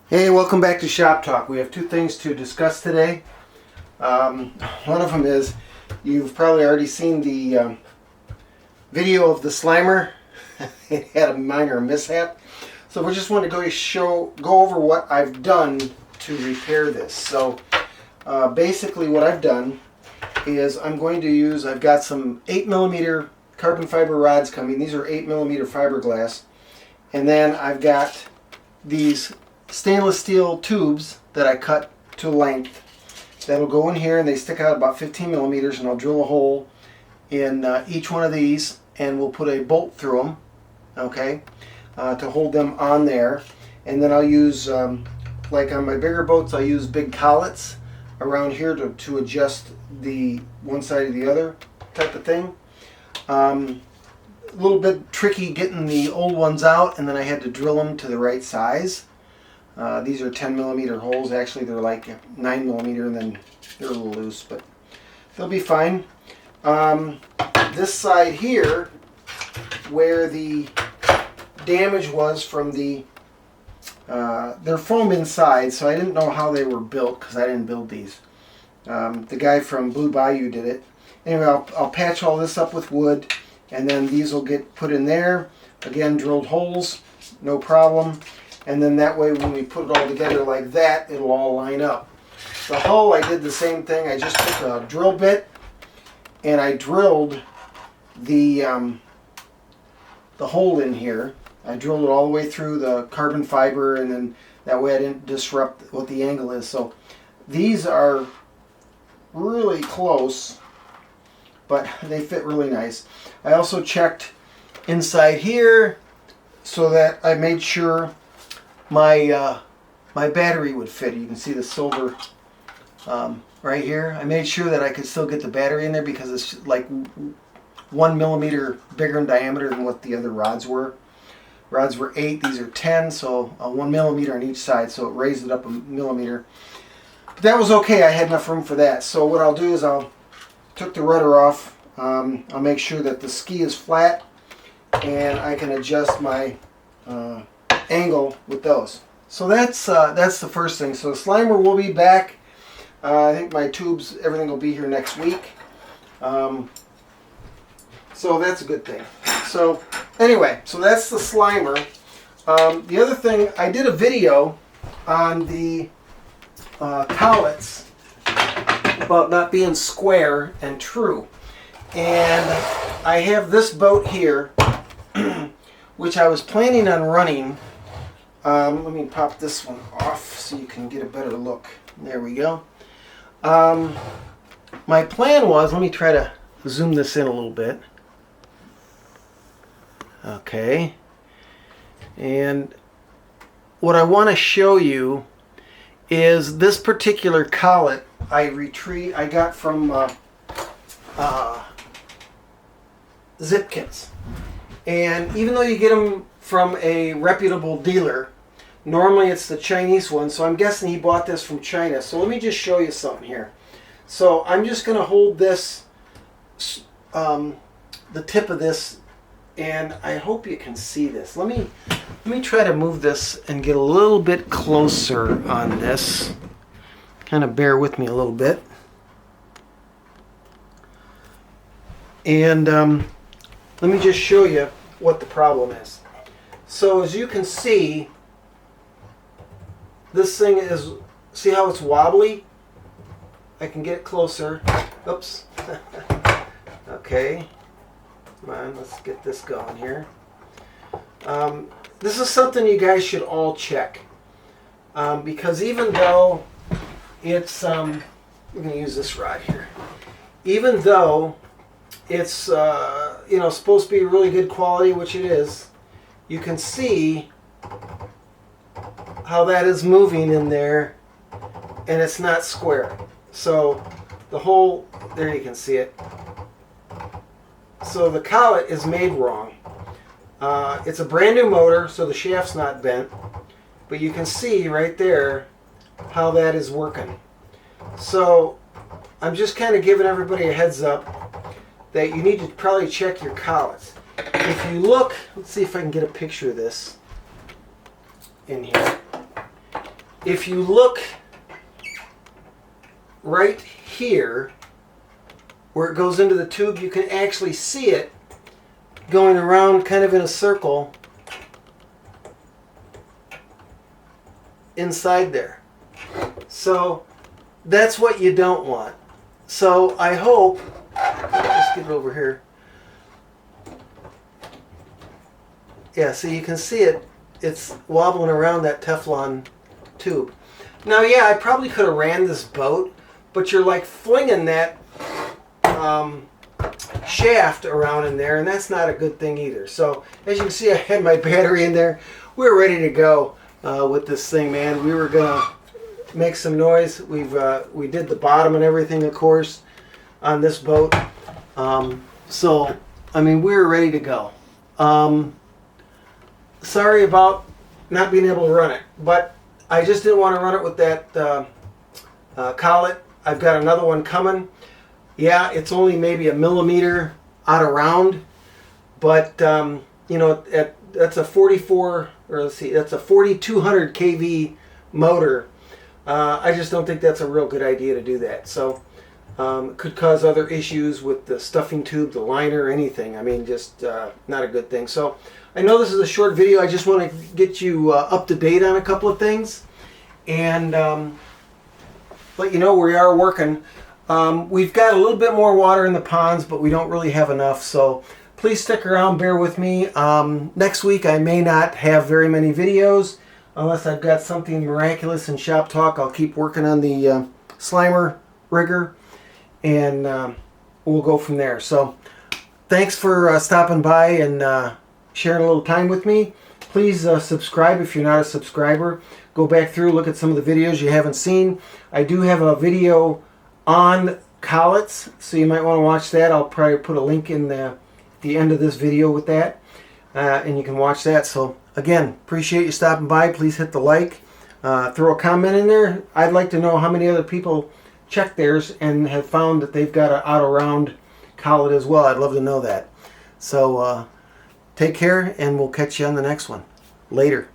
Hey, welcome back to Shop Talk. We have two things to discuss today. One of them is you've probably already seen the video of the Slimer. It had a minor mishap. So we just want to go over what I've done to repair this. So basically what I've done is I've got some 8mm carbon fiber rods coming. These are 8mm fiberglass. And then I've got these stainless steel tubes that I cut to length that'll go in here, and they stick out about 15mm, and I'll drill a hole in each one of these, and we'll put a bolt through them, okay, to hold them on there. And then I'll use, like on my bigger boats, I'll use big collets around here to adjust the one side or the other type of thing. A little bit tricky getting the old ones out, and then I had to drill them to the right size. These are 10mm holes. Actually, they're like 9mm, and then they're a little loose, but they'll be fine. This side here, where the damage was from they're foam inside, so I didn't know how they were built because I didn't build these. The guy from Blue Bayou did it. Anyway, I'll patch all this up with wood, and then these will get put in there. Again, drilled holes, no problem. And then that way when we put it all together like that, it'll all line up. The hull, I did the same thing. I just took a drill bit and I drilled the hole in here. I drilled it all the way through the carbon fiber, and then that way I didn't disrupt what the angle is. So these are really close, but they fit really nice. I also checked inside here so that I made sure my battery would fit. You can see the silver right here. I made sure that I could still get the battery in there because it's like 1mm bigger in diameter than what the other rods were. Rods were 8, these are 10, so 1mm on each side, so it raised it up a millimeter. But that was okay, I had enough room for that. So what I'll do is took the rudder off. I'll make sure that the ski is flat, and I can adjust my angle with those. So that's the first thing. So the Slimer will be back. I think my tubes, everything will be here next week. So that's a good thing. So anyway, so that's the Slimer. The other thing, I did a video on the Collets about not being square and true. And I have this boat here, which I was planning on running. Let me pop this one off so you can get a better look. There we go. My plan was, let me try to zoom this in a little bit. Okay. And what I want to show you is this particular collet I got from Zip Kits. And even though you get them from a reputable dealer, normally it's the Chinese one, so I'm guessing he bought this from China. So let me just show you something here. So I'm just going to hold this, the tip of this, and I hope you can see this. Let me try to move this and get a little bit closer on this. Kind of bear with me a little bit. And let me just show you what the problem is. So as you can see, this thing is, see how it's wobbly? I can get closer. Oops. Okay. Come on, let's get this going here. This is something you guys should all check. Because even though it's, we're going to use this rod here. Even though it's supposed to be really good quality, which it is, you can see how that is moving in there, and it's not square. So the whole, there you can see it. So the collet is made wrong. It's a brand new motor, so the shaft's not bent, but you can see right there how that is working. So I'm just kind of giving everybody a heads up that you need to probably check your collets. If you look, let's see if I can get a picture of this in here. if you look right here where it goes into the tube, you can actually see it going around kind of in a circle inside there. So that's what you don't want. So I hope, let's get it over here. Yeah, so you can see it, it's wobbling around that Teflon tube. Now, yeah, I probably could have ran this boat, but you're like flinging that shaft around in there, and that's not a good thing either. So as you can see, I had my battery in there. We're ready to go with this thing, man. We were gonna make some noise. We did the bottom and everything, of course, on this boat. So I mean, we're ready to go. Sorry about not being able to run it, but I just didn't want to run it with that Collet. I've got another one coming. Yeah, it's only maybe 1 millimeter out of round, but you know, that's a 44, or let's see, that's a 4200 kV motor. I just don't think that's a real good idea to do that. So it could cause other issues with the stuffing tube, the liner, anything. I mean, just not a good thing. So I know this is a short video. I just want to get you up to date on a couple of things and let you know we are working. We've got a little bit more water in the ponds, but we don't really have enough. So please stick around, bear with me. Next week I may not have very many videos unless I've got something miraculous in shop talk. I'll keep working on the Slimer rigger, and we'll go from there. So thanks for stopping by and sharing a little time with me. Please subscribe if you're not a subscriber. Go back through, look at some of the videos you haven't seen. I do have a video on Collets, so you might want to watch that. I'll probably put a link in the end of this video with that, and you can watch that. So again, appreciate you stopping by. Please hit the like, throw a comment in there. I'd like to know how many other people check theirs and have found that they've got an out-of-round Collet as well. I'd love to know that. So take care, and we'll catch you on the next one. Later.